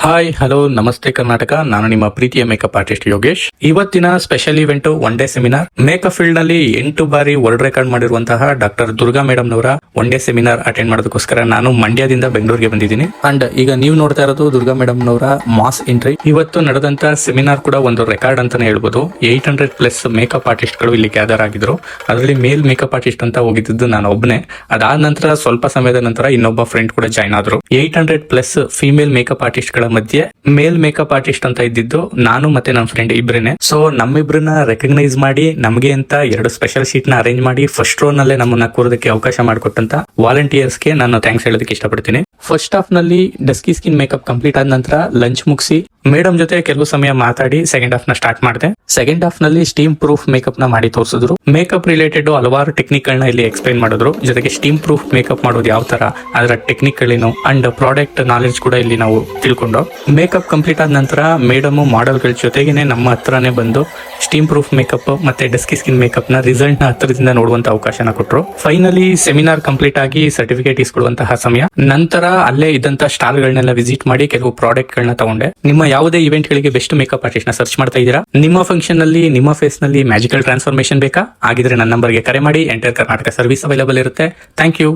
Hi hello ನಮಸ್ತೆ ಕರ್ನಾಟಕ. ನಾನು ನಿಮ್ಮ ಪ್ರೀತಿಯ ಮೇಕಪ್ ಆರ್ಟಿಸ್ಟ್ ಯೋಗೇಶ್. ಇವತ್ತಿನ special event one day seminar. Makeup field ನಲ್ಲಿ 8 ಬಾರಿ ವರ್ಲ್ಡ್ ರೆಕಾರ್ಡ್ ಮಾಡಿರುವಂತಹ ಡಾಕ್ಟರ್ ದುರ್ಗಾ ಮೇಡಮ್ ನವರ ಒನ್ ಡೇ ಸೆಮಿನಾರ್ ಅಟೆಂಡ್ ಮಾಡೋದಕ್ಕೋಸ್ಕರ ನಾನು ಮಂಡ್ಯದಿಂದ ಬೆಂಗಳೂರಿಗೆ ಬಂದಿದ್ದೀನಿ. ಅಂಡ್ ಈಗ ನೀವು ನೋಡ್ತಾ ಇರೋದು ದುರ್ಗಾ ಮೇಡಮ್ ನವರ ಮಾಸ್ ಎಂಟ್ರಿ. ಇವತ್ತು ನಡೆದಂತ ಸೆಮಿನಾರ್ ಕೂಡ ಒಂದು ರೆಕಾರ್ಡ್ ಅಂತಾನೆ ಹೇಳ್ಬೋದು. 800+ ಮೇಕಪ್ ಆರ್ಟಿಸ್ಟ್ ಗಳು ಇಲ್ಲಿ ಗ್ಯಾದರ್ ಆಗಿದ್ರು. ಅದರಲ್ಲಿ ಮೇಲ್ ಮೇಕಪ್ ಆರ್ಟಿಸ್ಟ್ ಅಂತ ಹೋಗಿದ್ದು ನಾನು ಒಬ್ಬನೇ. ಅದಾದ ನಂತರ ಸ್ವಲ್ಪ ಸಮಯದ ನಂತರ ಇನ್ನೊಬ್ಬ ಫ್ರೆಂಡ್ ಕೂಡ ಜಾಯ್ನ್ ಆದ್ರು. 800+ ಫಿಮೇಲ್ ಮೇಕಪ್ ಆರ್ಟಿಸ್ಟ್ ಗಳ ಮಧ್ಯೆ ಮೇಲ್ ಮೇಕಪ್ ಆರ್ಟಿಸ್ಟ್ ಅಂತ ಇದ್ದಿದ್ದು ನಾನು ಮತ್ತೆ ನನ್ನ ಫ್ರೆಂಡ್ ಇಬ್ರೇನೆ. ಸೊ ನಮ್ಮಿಬ್ರನ್ನ ರೆಕಗ್ನೈಸ್ ಮಾಡಿ ನಮಗೆ ಅಂತ 2 ಸ್ಪೆಷಲ್ ಸೀಟ್ ನ ಅರೇಂಜ್ ಮಾಡಿ ಫಸ್ಟ್ ರೋ ನಲ್ಲೇ ನಮ್ಮನ್ನ ಕೂರೋದಕ್ಕೆ ಅವಕಾಶ ಮಾಡಿಕೊಟ್ಟಂತ ವಾಲಂಟಿಯರ್ಸ್ ಗೆ ನಾನು ಥ್ಯಾಂಕ್ಸ್ ಹೇಳೋದಕ್ಕೆ ಇಷ್ಟಪಡ್ತೀನಿ. ಫಸ್ಟ್ ಹಾಫ್ ನಲ್ಲಿ ಡಸ್ಕಿ ಸ್ಕಿನ್ ಮೇಕಪ್ ಕಂಪ್ಲೀಟ್ ಆದ ನಂತರ ಲಂಚ್ ಮುಗಿಸಿ ಮೇಡಮ್ ಜೊತೆ ಕೆಲವು ಸಮಯ ಮಾತಾಡಿ ಸೆಕೆಂಡ್ ಹಾಫ್ ನ ಸ್ಟಾರ್ಟ್ ಮಾಡಿದೆ. ಸೆಕೆಂಡ್ ಹಾಫ್ ನಲ್ಲಿ ಸ್ಟೀಮ್ ಪ್ರೂಫ್ ಮೇಕಪ್ ನ ಮಾಡಿ ತೋರಿಸಿದ್ರು. ಮೇಕಪ್ ರಿಲೇಟೆಡ್ ಹಲವಾರು ಟೆಕ್ನಿಕ್ ಗಳನ್ನ ಇಲ್ಲಿ ಎಕ್ಸ್ಪ್ಲೈನ್ ಮಾಡಿದ್ರು. ಜೊತೆಗೆ ಸ್ಟೀಮ್ ಪ್ರೂಫ್ ಮೇಕಪ್ ಮಾಡೋದು ಯಾವ ತರ, ಅದರ ಟೆಕ್ನಿಕ್ ಗಳೇನು ಅಂಡ್ ಪ್ರಾಡಕ್ಟ್ ನಾಲೆಜ್ ಕೂಡ ಇಲ್ಲಿ ನಾವು ತಿಳ್ಕೊಂಡು. ಮೇಕಪ್ ಕಂಪ್ಲೀಟ್ ಆದ ನಂತರ ಮೇಡಮ್ ಮಾಡೆಲ್ ಗಳ ಜೊತೆಗೇನೆ ನಮ್ಮ ಹತ್ರನೇ ಬಂದು ಸ್ಟೀಮ್ ಪ್ರೂಫ್ ಮೇಕಪ್ ಮತ್ತೆ ಡಸ್ಕಿ ಸ್ಕಿನ್ ಮೇಕಪ್ ನ ರಿಸಲ್ಟ್ ನ ಹತ್ರದಿಂದ ನೋಡುವಂತ ಅವಕಾಶನ ಕೊಟ್ಟರು. ಫೈನಲಿ ಸೆಮಿನಾರ್ ಕಂಪ್ಲೀಟ್ ಆಗಿ ಸರ್ಟಿಫಿಕೇಟ್ ಇಸ್ಕೊಳ್ಳುವಂತಹ ಸಮಯ. ನಂತರ ಅಲ್ಲೇ ಇದ್ದಂತ ಸ್ಟಾಲ್ ಗಳನ್ನೆಲ್ಲ ವಿಸಿಟ್ ಮಾಡಿ ಕೆಲವು ಪ್ರಾಡಕ್ಟ್ ಗಳನ್ನ ತಗೊಂಡೆ. ನಿಮ್ಮ ಯಾವುದೇ ಇವೆಂಟ್ ಗಳಿಗೆ ಬೆಸ್ಟ್ ಮೇಕಪ್ ಆರ್ಟಿಸ್ಟ್ ನ ಸರ್ಚ್ ಮಾಡ್ತಾ ಇದ್ದೀರಾ? ನಿಮ್ಮ ಫಂಕ್ಷನ್ ನಲ್ಲಿ ನಿಮ್ಮ ಫೇಸ್ ನಲ್ಲಿ ಮ್ಯಾಜಿಕಲ್ ಟ್ರಾನ್ಸ್ಫಾರ್ಮೇಶನ್ ಬೇಕಾ? ಆಗಿದ್ರೆ ನನ್ನ ನಂಬರ್ಗೆ ಕರೆ ಮಾಡಿ. ಎಂಟೈರ್ ಕರ್ನಾಟಕ ಸರ್ವಿಸ್ ಅವೈಲೇಬಲ್ ಇರುತ್ತೆ. Thank you.